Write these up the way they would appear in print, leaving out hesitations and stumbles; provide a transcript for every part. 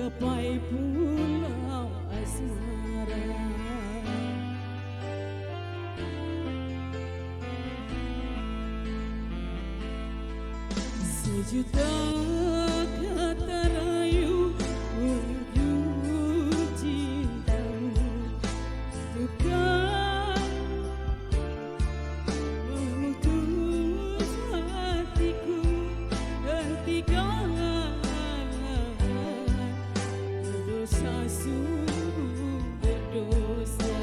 gapai pulau asmara. Sejuta kata rayu untuk cintamu, tukar memutus hatiku. Hentikan berdosa, sungguh berdosa.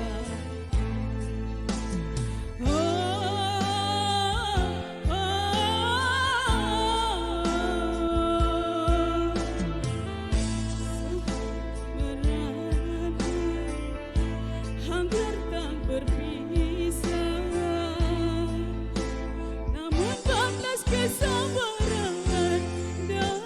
Hampir tak berpisah, namun batas kesabaran dan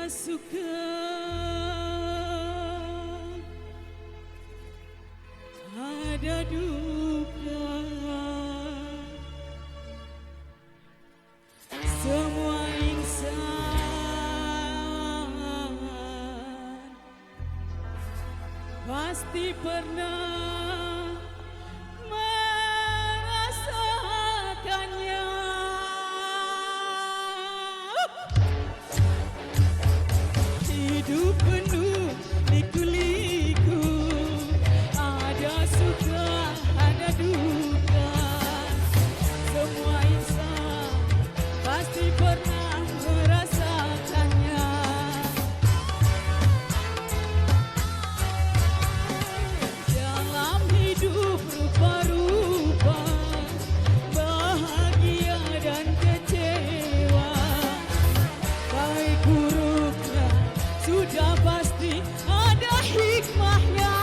suka, ada duka. Semua insan pasti pernah merasakannya. Hidup penuh liku-liku, ada suka, ada duka. Semua insan pasti pernah merasakannya. Dalam hidup rupa-rupa, bahagia dan kecewa, baik buruknya sudah pasti ada hikmahnya.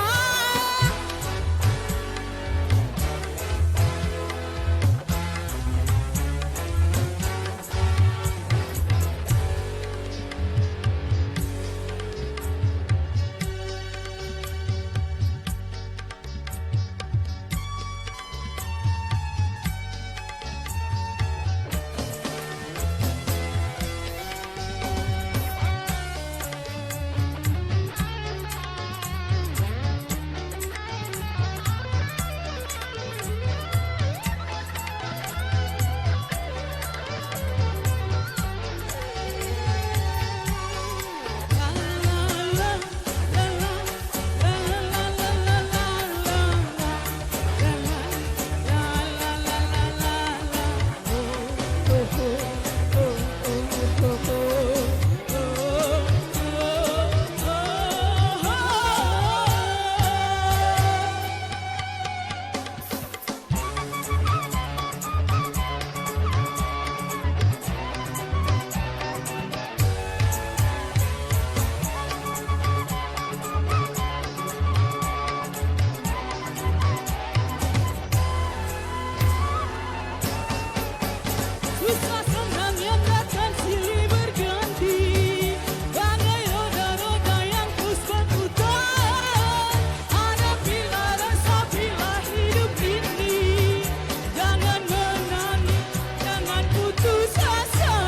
Susah senang yang datang silih berganti, bagai roda-roda yang terus berputar. Hadapilah rasa bila hidup ini, jangan menangis, jangan putus asa.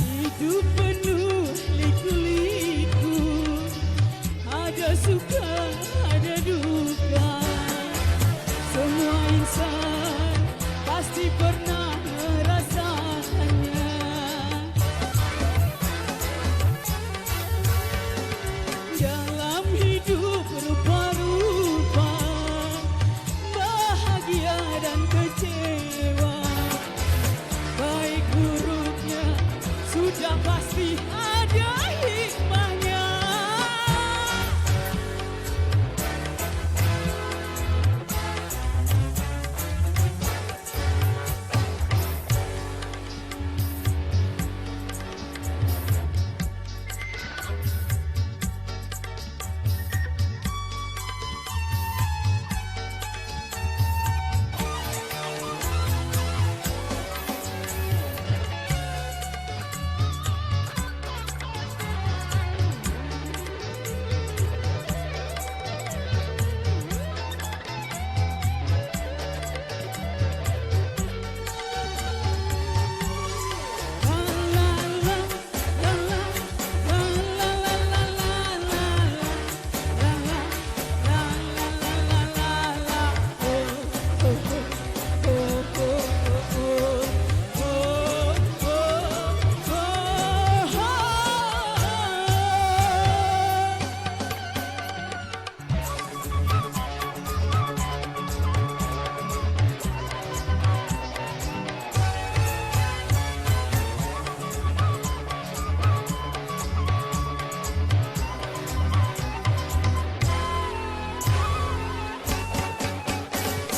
Hidup penuh liku-liku, ada suka, ada duka. Semua insan pasti pernah merasakannya. Dalam hidup rupa-rupa, bahagia dan kecewa, baik buruknya sudah pasti ada hikmahnya.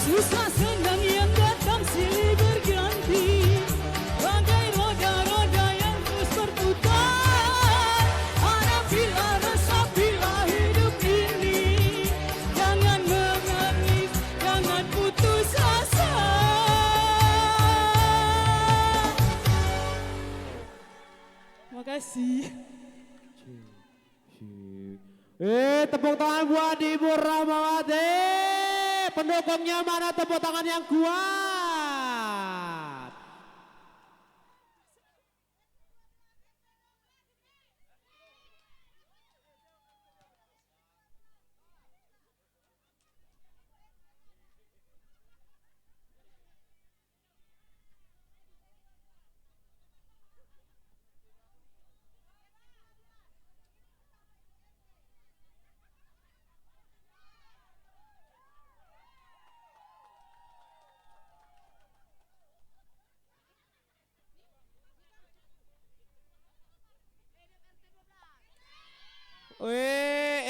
Susah senang yang datang silih berganti, bagai roda-roda yang terus berputar. Hadapilah rasa bila hidup ini, jangan menangis, jangan putus asa. Tepuk tangan buat Ibu Rahmawati. Pendukungnya mana, tepuk tangan yang kuat.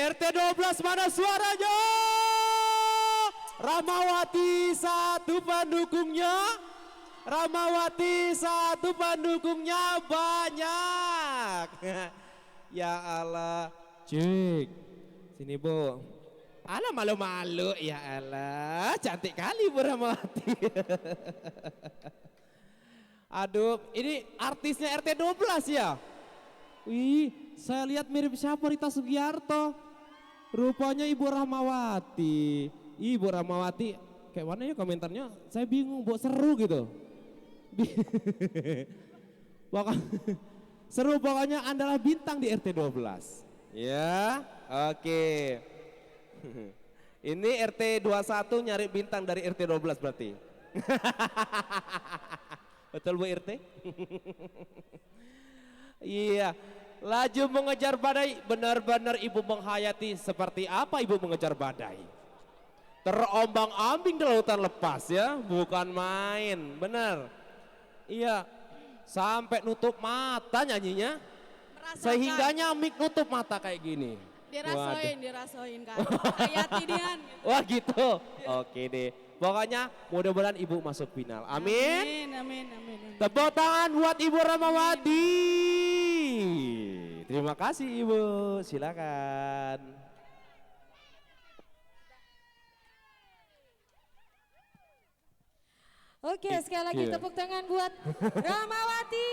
RT 12 mana suaranya? Rahmawati satu pendukungnya. Rahmawati satu pendukungnya banyak. Ya Allah. Cik. Sini Bu. Alah malu-malu ya Allah. Cantik kali Bu Rahmawati. Aduh, ini artisnya RT 12 ya? Wih, saya lihat mirip siapa, Rita Sugiarto. Rupanya Ibu Rahmawati. Ibu Rahmawati, kayak mana ya komentarnya? Saya bingung, Bu, seru gitu. Seru pokoknya, adalah bintang di RT 12. Ya, oke. Ini RT 21 nyari bintang dari RT 12 berarti. Betul Bu RT? Iya, laju mengejar badai, benar-benar Ibu menghayati seperti apa Ibu mengejar badai. Terombang-ambing di lautan lepas ya, bukan main, benar. Iya, sampai nutup mata nyanyinya, Merasakan. sehingga nyamik nutup mata kayak gini. Dirasoin kan, hayati-dian gitu. Wah gitu, oke deh. Pokoknya mudah-mudahan Ibu masuk final, amin. Amin. Tepuk tangan buat Ibu Rahmawati. Terima kasih Ibu, silakan. Oke, sekali lagi tepuk tangan buat Rahmawati.